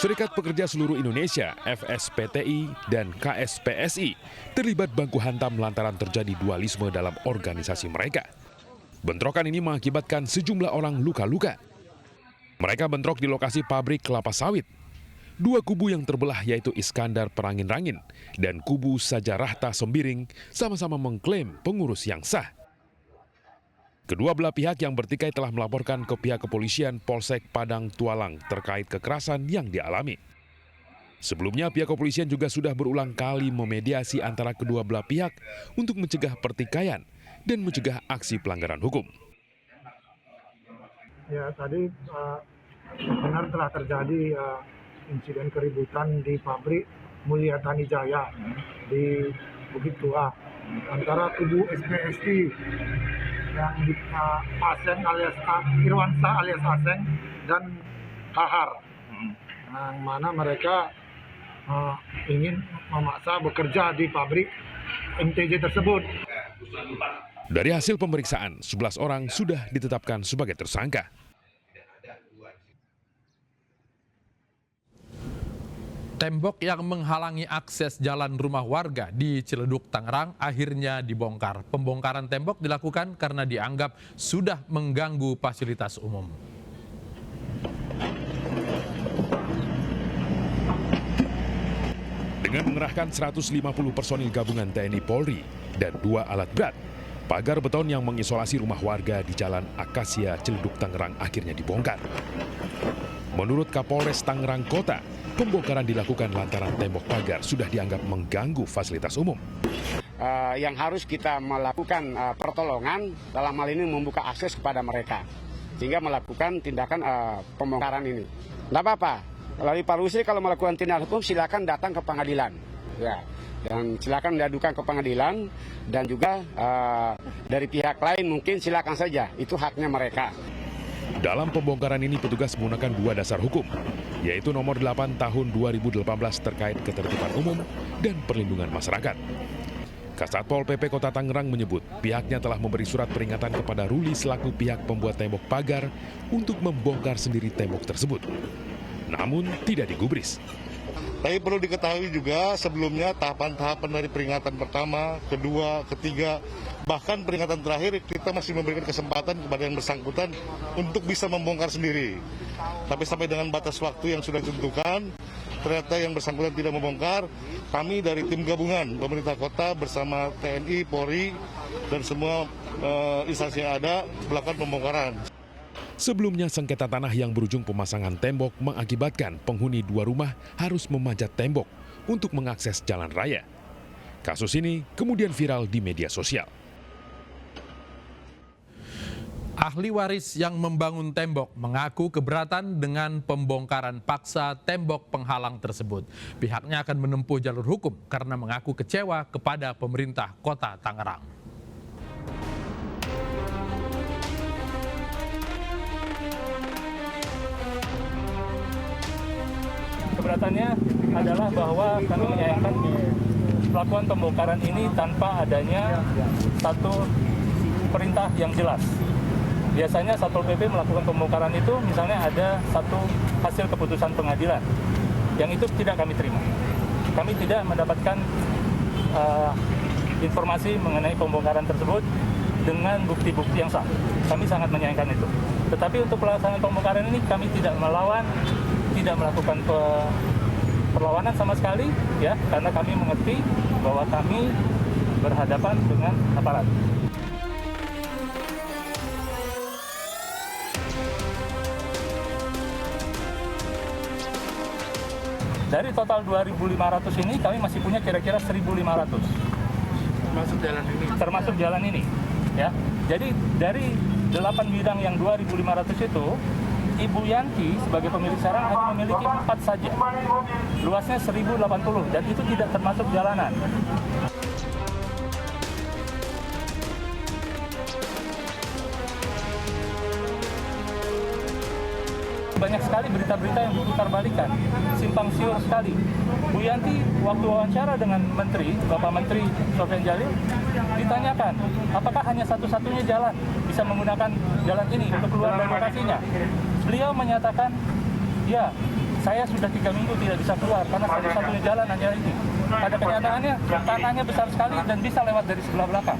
Serikat Pekerja Seluruh Indonesia (FSPTI) dan KSPSI terlibat baku hantam lantaran terjadi dualisme dalam organisasi mereka. Bentrokan ini mengakibatkan sejumlah orang luka-luka. Mereka bentrok di lokasi pabrik kelapa sawit. Dua kubu yang terbelah yaitu Iskandar Perangin-Rangin dan kubu Sajarahta Sembiring sama-sama mengklaim pengurus yang sah. Kedua belah pihak yang bertikai telah melaporkan ke pihak kepolisian Polsek Padang Tualang terkait kekerasan yang dialami. Sebelumnya pihak kepolisian juga sudah berulang kali memediasi antara kedua belah pihak untuk mencegah pertikaian dan mencegah aksi pelanggaran hukum. Ya, tadi benar telah terjadi insiden keributan di pabrik Mulia Tani Jaya di Bukit Tua antara kubu SPSI yang Aseng alias Irwansa alias Aseng dan Kahar, yang mana mereka ingin memaksa bekerja di pabrik MTJ tersebut. Dari hasil pemeriksaan, 11 orang sudah ditetapkan sebagai tersangka. Tembok yang menghalangi akses jalan rumah warga di Ciledug, Tangerang akhirnya dibongkar. Pembongkaran tembok dilakukan karena dianggap sudah mengganggu fasilitas umum. Dengan mengerahkan 150 personil gabungan TNI Polri dan 2 alat berat, pagar beton yang mengisolasi rumah warga di Jalan Akasia, Ciledug, Tangerang akhirnya dibongkar. Menurut Kapolres Tangerang Kota, pembongkaran dilakukan lantaran tembok pagar sudah dianggap mengganggu fasilitas umum. Yang harus kita melakukan pertolongan dalam hal ini membuka akses kepada mereka, sehingga melakukan tindakan pembongkaran ini. Tidak apa-apa, melalui Pak Rusli kalau melakukan tindakan hukum silakan datang ke pengadilan, ya, dan silakan diadukan ke pengadilan, dan juga dari pihak lain mungkin silakan saja, itu haknya mereka. Dalam pembongkaran ini petugas menggunakan 2 dasar hukum, yaitu nomor 8 tahun 2018 terkait ketertiban umum dan perlindungan masyarakat. Kasatpol PP Kota Tangerang menyebut pihaknya telah memberi surat peringatan kepada Ruli selaku pihak pembuat tembok pagar untuk membongkar sendiri tembok tersebut. Namun tidak digubris. Tapi perlu diketahui juga sebelumnya tahapan-tahapan dari peringatan pertama, kedua, ketiga, bahkan peringatan terakhir kita masih memberikan kesempatan kepada yang bersangkutan untuk bisa membongkar sendiri. Tapi sampai dengan batas waktu yang sudah ditentukan, ternyata yang bersangkutan tidak membongkar. Kami dari tim gabungan pemerintah kota bersama TNI, Polri, dan semua instansi yang ada melakukan pembongkaran. Sebelumnya sengketa tanah yang berujung pemasangan tembok mengakibatkan penghuni 2 rumah harus memanjat tembok untuk mengakses jalan raya. Kasus ini kemudian viral di media sosial. Ahli waris yang membangun tembok mengaku keberatan dengan pembongkaran paksa tembok penghalang tersebut. Pihaknya akan menempuh jalur hukum karena mengaku kecewa kepada pemerintah Kota Tangerang. Keberatannya adalah bahwa kami menyayangkan pelakuan pembongkaran ini tanpa adanya satu perintah yang jelas. Biasanya Satpol PP melakukan pembongkaran itu misalnya ada satu hasil keputusan pengadilan, yang itu tidak kami terima. Kami tidak mendapatkan informasi mengenai pembongkaran tersebut dengan bukti-bukti yang sah. Kami sangat menyayangkan itu. Tetapi untuk pelaksanaan pembongkaran ini kami tidak melawan, tidak melakukan perlawanan sama sekali, ya, karena kami mengerti bahwa kami berhadapan dengan aparat. Dari total 2.500 ini kami masih punya kira-kira 1.500. Masuk jalan ini. Termasuk jalan ini, ya. Jadi dari 8 bidang yang 2.500 itu, Ibu Yanti sebagai pemilik sarang hanya memiliki 4 saja. Luasnya 1.080 dan itu tidak termasuk jalanan. Banyak sekali berita-berita yang diputar-balikan, simpang siur sekali. Bu Yanti waktu wawancara dengan Menteri, Bapak Menteri Sofyan Djalil, ditanyakan apakah hanya satu-satunya jalan bisa menggunakan jalan ini untuk keluar dari lokasinya. Beliau menyatakan, ya, Saya sudah 3 minggu tidak bisa keluar karena satu-satunya jalan hanya ini. Pada kenyataannya tanahnya besar sekali dan bisa lewat dari sebelah belakang.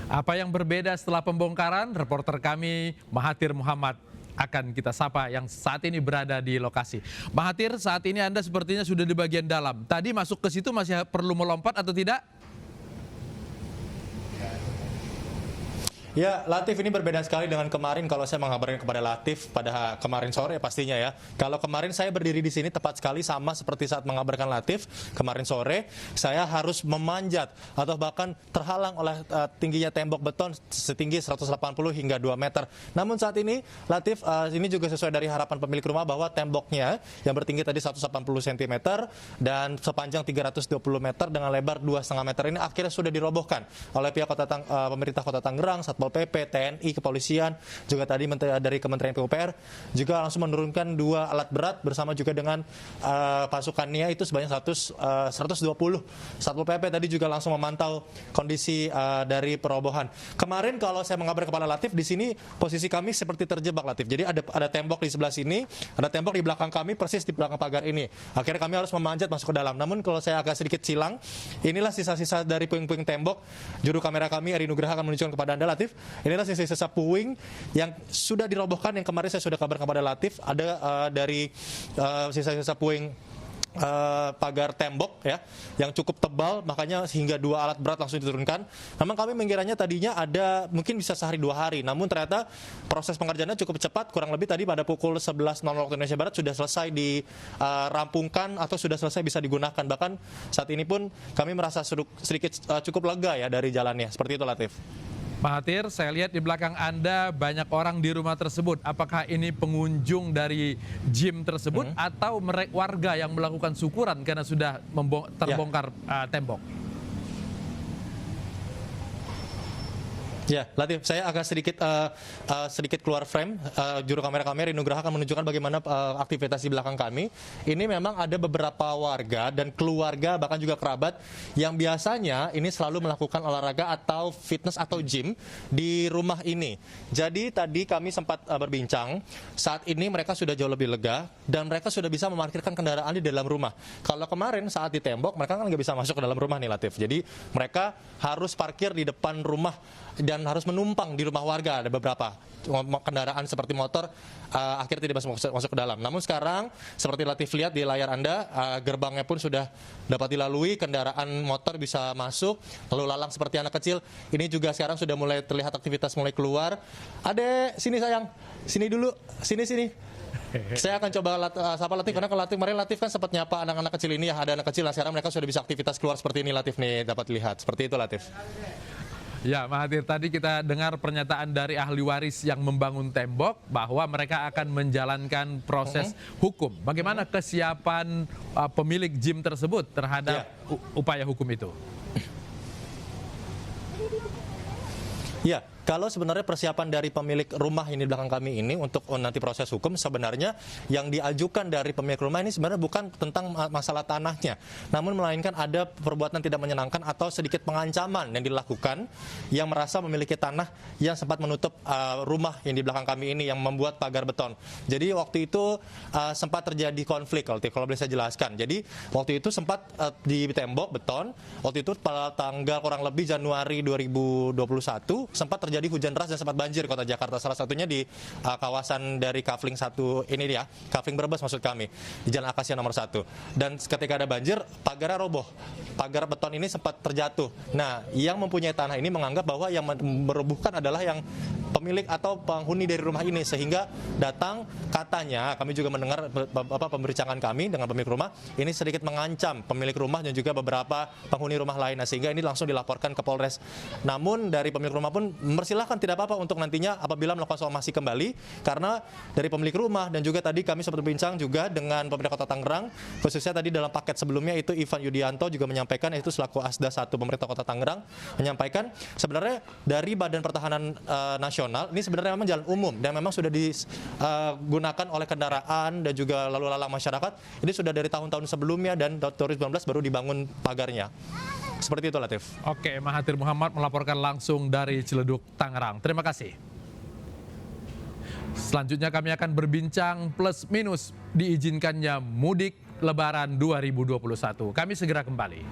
Apa yang berbeda setelah pembongkaran? Reporter kami Mahathir Muhammad akan kita sapa yang saat ini berada di lokasi. Mahathir, saat ini Anda sepertinya sudah di bagian dalam. Tadi masuk ke situ masih perlu melompat atau tidak? Ya, Latif, ini berbeda sekali dengan kemarin kalau saya mengabarkan kepada Latif pada kemarin sore pastinya ya. Kalau kemarin saya berdiri di sini tepat sekali sama seperti saat mengabarkan Latif kemarin sore, saya harus memanjat atau bahkan terhalang oleh tingginya tembok beton setinggi 180 hingga 2 meter. Namun saat ini Latif, ini juga sesuai dari harapan pemilik rumah bahwa temboknya yang bertinggi tadi 180 cm dan sepanjang 320 meter dengan lebar 2,5 meter ini akhirnya sudah dirobohkan oleh pihak pemerintah Kota Tangerang, Satpol PP, TNI, Kepolisian, juga tadi dari Kementerian PUPR juga langsung menurunkan 2 alat berat bersama juga dengan pasukannya itu sebanyak 120. Satpol PP tadi juga langsung memantau kondisi dari perobohan. Kemarin kalau saya mengabar kepada Latif, di sini posisi kami seperti terjebak, Latif. Jadi ada tembok di sebelah sini, ada tembok di belakang kami, persis di belakang pagar ini. Akhirnya kami harus memanjat masuk ke dalam. Namun kalau saya agak sedikit silang, inilah sisa-sisa dari puing-puing tembok. Juru kamera kami, Eri Nugraha, akan menunjukkan kepada Anda, Latif. Inilah sisa-sisa puing yang sudah dirobohkan, yang kemarin saya sudah kabar kepada Latif. Ada dari sisa-sisa puing pagar tembok ya yang cukup tebal, makanya hingga 2 alat berat langsung diturunkan. Memang kami mengiranya tadinya ada mungkin bisa sehari 2 hari, namun ternyata proses pengerjaannya cukup cepat. Kurang lebih tadi pada pukul 11.00 waktu Indonesia Barat sudah selesai dirampungkan atau sudah selesai bisa digunakan. Bahkan saat ini pun kami merasa sedikit cukup lega ya dari jalannya. Seperti itu, Latif. Mahathir, saya lihat di belakang Anda banyak orang di rumah tersebut. Apakah ini pengunjung dari gym tersebut atau warga yang melakukan syukuran karena sudah terbongkar tembok? Ya, Latif, saya agak sedikit keluar frame. Juru kamera kami, Eri Nugraha, akan menunjukkan bagaimana aktivitas di belakang kami. Ini memang ada beberapa warga dan keluarga, bahkan juga kerabat, yang biasanya ini selalu melakukan olahraga atau fitness atau gym di rumah ini. Jadi tadi kami sempat berbincang, saat ini mereka sudah jauh lebih lega, dan mereka sudah bisa memarkirkan kendaraan di dalam rumah. Kalau kemarin saat di tembok, mereka kan nggak bisa masuk ke dalam rumah nih, Latif. Jadi mereka harus parkir di depan rumah dan harus menumpang di rumah warga. Ada beberapa kendaraan seperti motor akhirnya tidak masuk ke dalam. Namun sekarang seperti Latif lihat di layar Anda, gerbangnya pun sudah dapat dilalui, kendaraan motor bisa masuk, lalu lalang seperti anak kecil. Ini juga sekarang sudah mulai terlihat aktivitas mulai keluar. Adek, sini sayang, sini dulu, sini. Saya akan coba sapa Latif, karena kalau kemarin Latif kan sempat nyapa anak-anak kecil ini ya, ada anak kecil. Nah sekarang mereka sudah bisa aktivitas keluar seperti ini, Latif nih, dapat lihat. Seperti itu, Latif. Ya, Mahathir, tadi kita dengar pernyataan dari ahli waris yang membangun tembok bahwa mereka akan menjalankan proses hukum. Bagaimana kesiapan pemilik gym tersebut terhadap upaya hukum itu? Ya, kalau sebenarnya persiapan dari pemilik rumah ini di belakang kami ini untuk nanti proses hukum, sebenarnya yang diajukan dari pemilik rumah ini sebenarnya bukan tentang masalah tanahnya, namun melainkan ada perbuatan tidak menyenangkan atau sedikit pengancaman yang dilakukan yang merasa memiliki tanah yang sempat menutup rumah yang di belakang kami ini yang membuat pagar beton. Jadi waktu itu sempat terjadi konflik, kalau boleh saya jelaskan. Jadi waktu itu sempat di tembok beton, waktu itu pada tanggal kurang lebih Januari 2021 sempat terjadi hujan deras dan sempat banjir Kota Jakarta, salah satunya di kawasan dari Kafling 1 ini dia, Kafling Brebes maksud kami, di Jalan Akasia nomor 1. Dan ketika ada banjir, pagarnya roboh. Pagar beton ini sempat terjatuh. Nah, yang mempunyai tanah ini menganggap bahwa yang merobohkan adalah yang pemilik atau penghuni dari rumah ini, sehingga datang, katanya kami juga mendengar pembicaraan kami dengan pemilik rumah, ini sedikit mengancam pemilik rumah dan juga beberapa penghuni rumah lain. Nah, sehingga ini langsung dilaporkan ke Polres. Namun dari pemilik rumah pun mempersilahkan tidak apa-apa untuk nantinya apabila melakukan somasi kembali, karena dari pemilik rumah dan juga tadi kami sempat berbincang juga dengan pemerintah Kota Tangerang, khususnya tadi dalam paket sebelumnya itu Ivan Yudianto juga menyampaikan, itu selaku Asda 1 pemerintah Kota Tangerang, menyampaikan sebenarnya dari Badan Pertahanan Nasional ini sebenarnya memang jalan umum dan memang sudah digunakan oleh kendaraan dan juga lalu lalang masyarakat. Ini sudah dari tahun-tahun sebelumnya dan 2019 baru dibangun pagarnya. Seperti itu, Latif. Oke, Mahathir Muhammad melaporkan langsung dari Ciledug, Tangerang. Terima kasih. Selanjutnya kami akan berbincang plus minus diizinkannya mudik Lebaran 2021. Kami segera kembali.